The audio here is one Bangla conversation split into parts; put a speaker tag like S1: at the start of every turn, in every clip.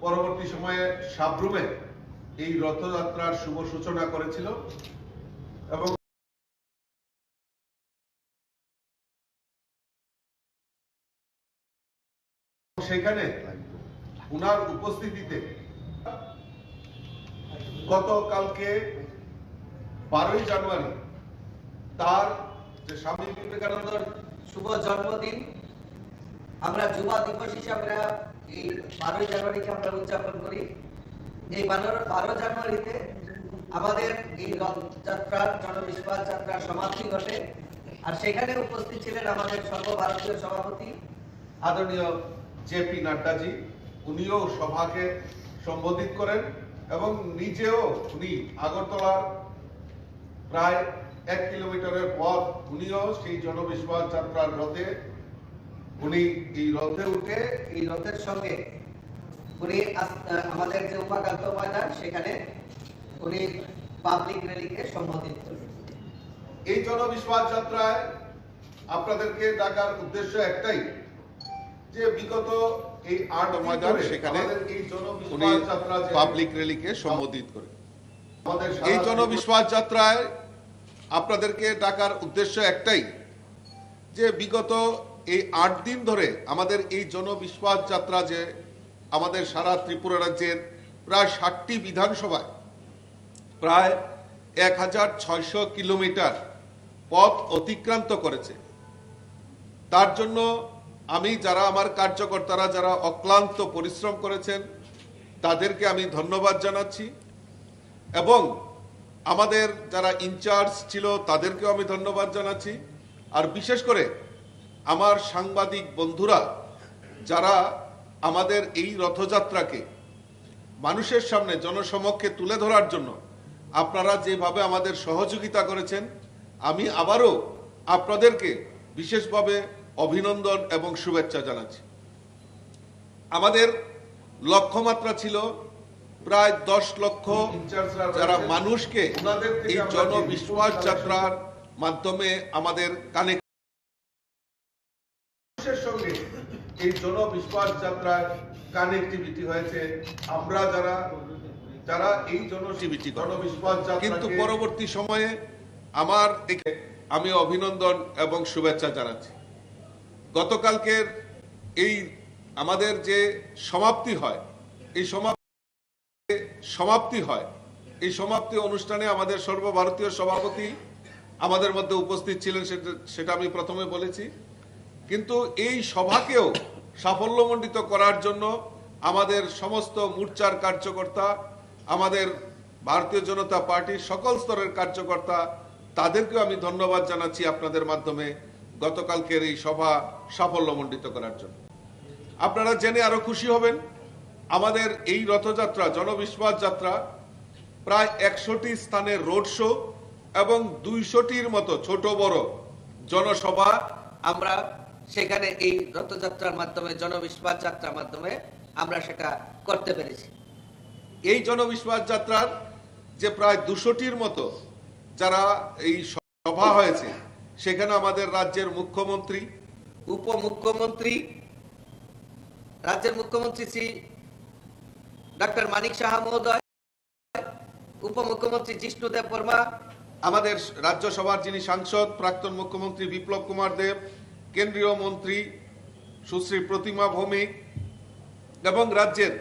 S1: পরবর্তী সময়ে সাবরুমে এই রথযাত্রার শুভ সূচনা করেছিল এবং সেখানে উনার উপস্থিতিতে গতকালকে 12ই জানুয়ারি তার যে স্বামী বিবেকানন্দের
S2: শুভ জন্মদিন আমরা যুবা দিবস হিসাবে এই 12ই জানুয়ারিকে আমরা উদযাপন করি। এই 12 জানুয়ারিতে আমাদের এই রথযাত্রার জনবিশ্বাস যাত্রার সমাপ্তি ঘটে, আর সেখানে উপস্থিত ছিলেন আমাদের সর্বভারতীয় সভাপতি
S1: আদরণীয় জেপি নাড্ডাজি। উনিও সভাকে সম্বোধিত করেন এবং নিজেও উনি আগরতলার প্রায় 1 কিলোমিটারের পথ উনিও সেই জনবিশ্বাস যাত্রার রথে উনি এই রথে উঠে
S2: এই রথের সঙ্গে উনি আমাদের যে উমাকান্ত ময়দান সেখানে উনি পাবলিক র্যালিকে সম্বোধিত করবেন।
S1: এই জনবিশ্বাস যাত্রায় আপনাদেরকে ডাকার উদ্দেশ্য একটাই যে বিগত এই 8 ময়দান সেখানে এই জনবিশ্বাস যাত্রা পাবলিক র্যালিকে সম্বোধিত করে এই জনবিশ্বাস যাত্রায় আপনাদেরকে ডাকার উদ্দেশ্য একটাই যে বিগত এই 8 দিন ধরে আমাদের এই জনবিশ্বাস যাত্রা যে আমাদের সারা ত্রিপুরা রাজ্যের প্রায় 60টি বিধানসভায় প্রায় 1600 কিলোমিটার পথ অতিক্রান্ত করেছে। তার জন্য আমি যারা আমার কার্যকর্তারা যারা অক্লান্ত পরিশ্রম করেছেন তাদেরকে আমি ধন্যবাদ জানাচ্ছি এবং আমাদের যারা ইনচার্জ ছিল তাদেরকেও আমি ধন্যবাদ জানাচ্ছি। আর বিশেষ করে আমার সাংবাদিক বন্ধুরা যারা আমাদের এই রথযাত্রাকে মানুষের সামনে জনসমক্ষে তুলে ধরার জন্য আপনারা যেভাবে আমাদের সহযোগিতা করেছেন, আমি আবারও আপনাদেরকে বিশেষভাবে অভিনন্দন এবং শুভেচ্ছা জানাচ্ছি। আমাদের লক্ষ্যমাত্রা ছিল প্রায় 10 লক্ষ যারা মানুষকে এই জনবিশ্বাস যাত্রার মাধ্যমে আমাদের মানুষের সঙ্গে এই জনবিশ্বাস যাত্রার কানেক্টিভিটি হয়েছে। আমরা যারা এই জনবিশ্বাস যাত্রা কিন্তু পরবর্তী সময়ে আমি অভিনন্দন এবং শুভেচ্ছা জানাচ্ছি। গতকালকের এই আমাদের যে সমাপ্তি হয় এই সমাপ্তি অনুষ্ঠানে আমাদের সর্বভারতীয় সভাপতি আমাদের মধ্যে উপস্থিত ছিলেন, সেটা আমি প্রথমে বলেছি। কিন্তু এই সভাকেও সাফল্যমণ্ডিত করার জন্য আমাদের সমস্ত মোর্চার কার্যকর্তা, আমাদের ভারতীয় জনতা পার্টির সকল স্তরের কার্যকর্তা, তাদেরকেও আমি ধন্যবাদ জানাচ্ছি আপনাদের মাধ্যমে গতকালকের এই সভা সাফল্যমণ্ডিত করার জন্য। আপনারা জেনে আরো খুশি হবেন, আমাদের এই রথযাত্রা জনবিশ্বাস যাত্রা প্রায় 100টি স্থানের রোড শো এবং 200টির মতো ছোট বড় জনসভা
S2: আমরা সেখানে এই রথযাত্রার মাধ্যমে জনবিশ্বাস যাত্রার মাধ্যমে আমরা সেটা করতে পেরেছি।
S1: এই জনবিশ্বাস যাত্রার যে প্রায় 200টির মতো যারা এই সভা হয়েছে সেখানে আমাদের রাজ্যের মুখ্যমন্ত্রী,
S2: উপমুখ্যমন্ত্রী, রাজ্যের মুখ্যমন্ত্রী শ্রী ডক্টর মানিক সাহা মহোদয়, উপমুখ্যমন্ত্রী জিষ্ণু দেব বর্মা,
S1: আমাদের রাজ্যসভার যিনি সাংসদ প্রাক্তন মুখ্যমন্ত্রী বিপ্লব কুমার দেব, কেন্দ্রীয় মন্ত্রী সুশ্রী প্রতিমা ভৌমিক এবং রাজ্যের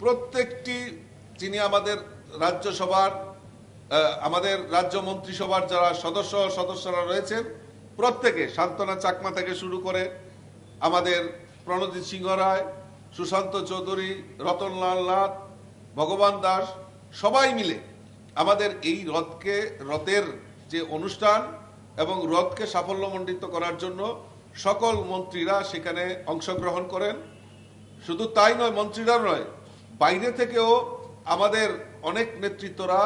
S1: প্রত্যেকটি যিনি আমাদের রাজ্যসভার আমাদের রাজ্য মন্ত্রিসভার যারা সদস্যরা রয়েছেন প্রত্যেকে, শান্তনা চাকমা থেকে শুরু করে আমাদের প্রণজিৎ সিংহ রায়, সুশান্ত চৌধুরী, রতনলাল নাথ, ভগবান দাস, সবাই মিলে আমাদের এই রথের যে অনুষ্ঠান এবং রথকে সাফল্যমণ্ডিত করার জন্য সকল মন্ত্রীরা সেখানে অংশগ্রহণ করেন। শুধু তাই নয়, মন্ত্রীরা নয়, বাইরে থেকেও আমাদের অনেক নেতৃত্বরা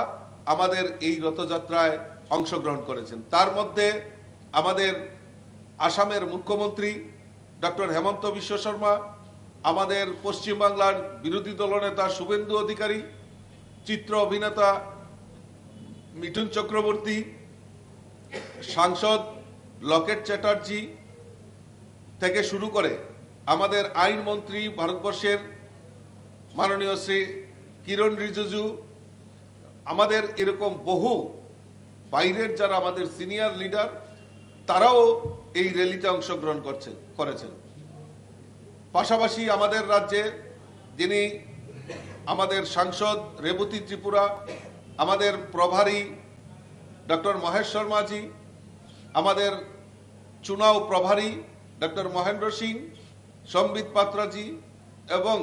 S1: আমাদের এই রথযাত্রায় অংশগ্রহণ করেছেন। তার মধ্যে আমাদের আসামের মুখ্যমন্ত্রী ডক্টর হেমন্ত বিশ্ব শর্মা, আমাদের পশ্চিমবাংলার বিরোধী দলনেতা শুভেন্দু অধিকারী, চিত্র অভিনেতা মিঠুন চক্রবর্তী, সাংসদ লকেট চ্যাটার্জি থেকে শুরু করে আমাদের আইনমন্ত্রী, ভারতবর্ষের মাননীয় শ্রী কিরণ রিজিজু, আমাদের এরকম বহু বাইরের যারা আমাদের সিনিয়র লিডার, তারাও এই র্যালিতে অংশগ্রহণ করেছেন। পাশাপাশি আমাদের রাজ্যে যিনি আমাদের সাংসদ রেবতী ত্রিপুরা, আমাদের প্রভারী ডক্টর মহেশ শর্মাজি, আমাদের চুনাও প্রভারী ডক্টর মহেন্দ্র সিং, সম্বিত পাত্রাজি এবং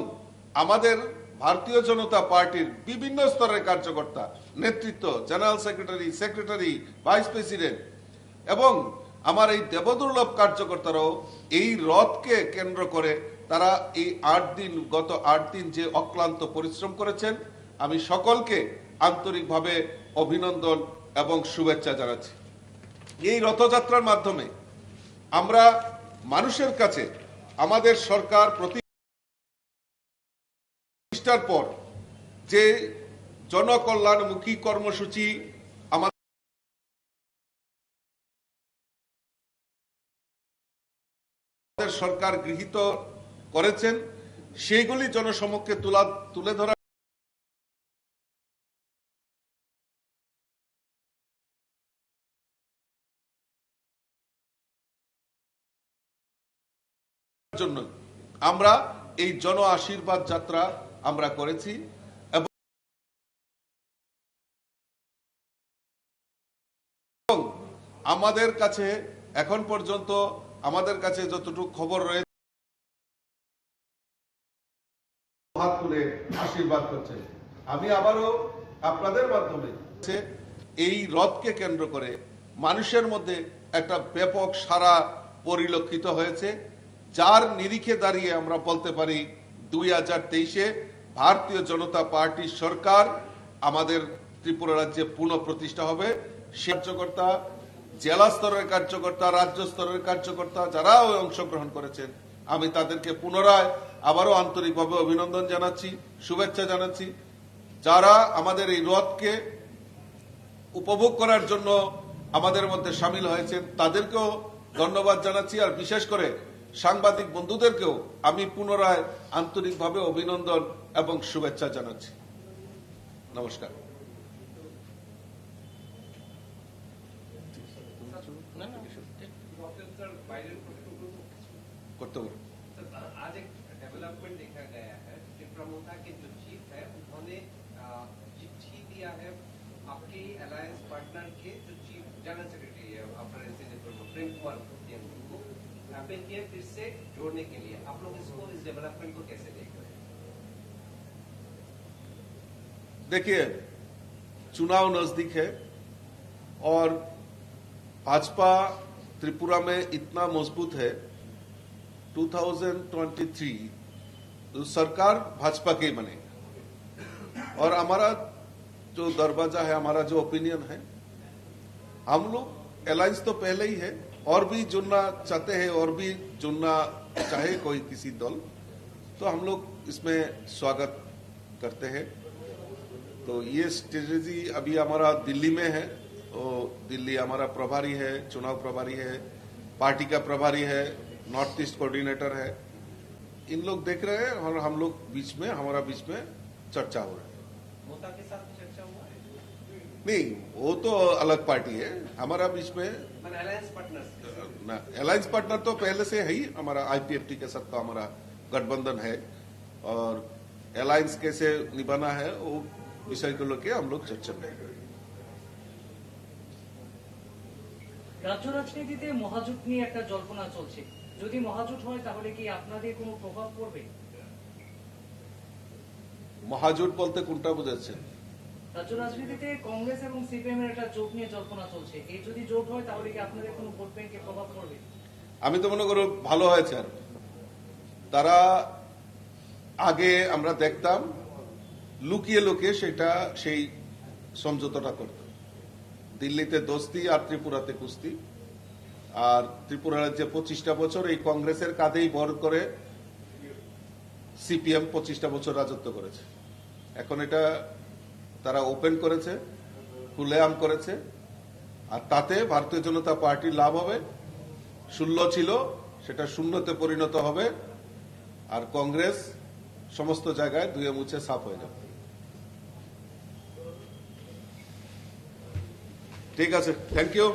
S1: আমাদের ভারতীয় জনতা পার্টির বিভিন্ন স্তরের কার্যকর্তা, নেতৃত্ব, জেনারেল সেক্রেটারি, ভাইস প্রেসিডেন্ট এবং আমার এই দেবদুর্লভ কার্যকর্তারাও এই রথকে কেন্দ্র করে তারা এই গত 8 দিন যে অক্লান্ত পরিশ্রম করেছেন, আমি সকলকে আন্তরিকভাবে অভিনন্দন এবং শুভেচ্ছা জানাচ্ছি। এই রথযাত্রার মাধ্যমে আমরা মানুষের কাছে আমাদের সরকার প্রতিষ্ঠার পর যে জনকল্যাণমুখী কর্মসূচি আমাদের সরকার গৃহীত করেছেন, সেইগুলি জনসমক্ষে তুলে ধরা জন্য আমরা এই জন আশীর্বাদ যাত্রা আমরা করেছি এবং আমাদের কাছে এখন পর্যন্ত আমাদের কাছে যতটুকু খবর রয়েছে হাত তুলে আশীর্বাদ করছে। আমি আবারও আপনাদের মাধ্যমে এই রথকে কেন্দ্র করে মানুষের মধ্যে একটা ব্যাপক সাড়া পরিলক্ষিত হয়েছে, যার নিরিখে দাঁড়িয়ে আমরা বলতে পারি 2023-এ ভারতীয় জনতা পার্টির সরকার আমাদের ত্রিপুরা রাজ্যে পুনঃপ্রতিষ্ঠা হবে। কার্যকর্তা, জেলা স্তরের কার্যকর্তা, রাজ্য স্তরের কার্যকর্তা যারা অংশগ্রহণ করেছেন, আমি তাদেরকে পুনরায় আবারও আন্তরিকভাবে অভিনন্দন জানাচ্ছি, শুভেচ্ছা জানাচ্ছি। যারা আমাদের এই রথকে উপভোগ করার জন্য আমাদের মধ্যে সামিল হয়েছেন তাদেরকেও ধন্যবাদ জানাচ্ছি, আর বিশেষ করে সাংবাদিক বন্ধুদেরকেও আমি পুনরায় আন্তরিকভাবে অভিনন্দন এবং শুভেচ্ছা জানাচ্ছি। নমস্কার। करते हुए
S3: आज एक डेवलपमेंट देखा गया है कि प्रमोदा के जो चीफ है उन्होंने चिट्ठी दिया है आपके अलायंस पार्टनर के जो चीफ जनरल सेक्रेटरी है प्रेम कुमार को अपील किए फिर से जोड़ने के लिए। आप लोग इसको इस डेवलपमेंट को कैसे देख रहे हैं?
S1: देखिए, चुनाव नजदीक है और भाजपा त्रिपुरा में इतना मजबूत है, 2023 तो सरकार भाजपा के बनेगा और हमारा जो दरवाजा है, हमारा जो ओपिनियन है, हम लोग अलायंस तो पहले ही है और भी जुड़ना चाहते हैं और भी जुड़ना चाहे कोई किसी दल, तो हम लोग इसमें स्वागत करते हैं। तो ये स्ट्रेटेजी अभी हमारा दिल्ली में है, तो दिल्ली हमारा प्रभारी है, चुनाव प्रभारी है, पार्टी का प्रभारी है, नॉर्थ ईस्ट कोऑर्डिनेटर है, इन लोग देख रहे हैं और हम लोग हमारा बीच में चर्चा हो रहा है।
S3: मोता के साथ चर्चा हुआ है?
S1: नहीं, वो तो अलग पार्टी है, हमारा बीच में
S3: अलायंस पार्टनर
S1: अलायंस पार्टनर तो पहले से है ही, हमारा आईपीएफटी के साथ तो हमारा गठबंधन है और अलायंस कैसे निभाना है वो विषय को लेकर हम लोग चर्चा में।
S4: রাজ্য রাজনীতিতে মহাজোট নিয়ে একটা জল্পনা চলছে, যদি মহাজোট হয় তাহলে কি আপনাদের কোনো প্রভাব পড়বে?
S1: মহাজোট বলতে কোনটা বোঝাচ্ছেন?
S4: রাজ্য রাজনীতিতে কংগ্রেস এবং সিপিএম এর একটা জোট নিয়ে জল্পনা চলছে, এই যদি জোট হয় তাহলে কি আপনাদের কোনো ভোট ব্যাংকে প্রভাব পড়বে?
S1: আমি তো মনে করি ভালো হয়েছে। আর তারা আগে আমরা দেখতাম লুকিয়ে লুকিয়ে সেই সমঝোতাটা করত, দিল্লিতে দোস্তি আর ত্রিপুরাতে কুস্তি। আর ত্রিপুরা রাজ্যে 25টা বছর এই কংগ্রেসের কাঁধেই ভর করে সিপিএম 25টা বছর রাজত্ব করেছে। এখন এটা তারা ওপেন করেছে, খুলেআম করেছে, আর তাতে ভারতীয় জনতা পার্টির লাভ হবে। 16 ছিল সেটা 0-তে পরিণত হবে, আর কংগ্রেস সমস্ত জায়গায় ধুয়ে মুছে সাফ হয়ে যাবে। ঠিক আছে, থ্যাংক ইউ।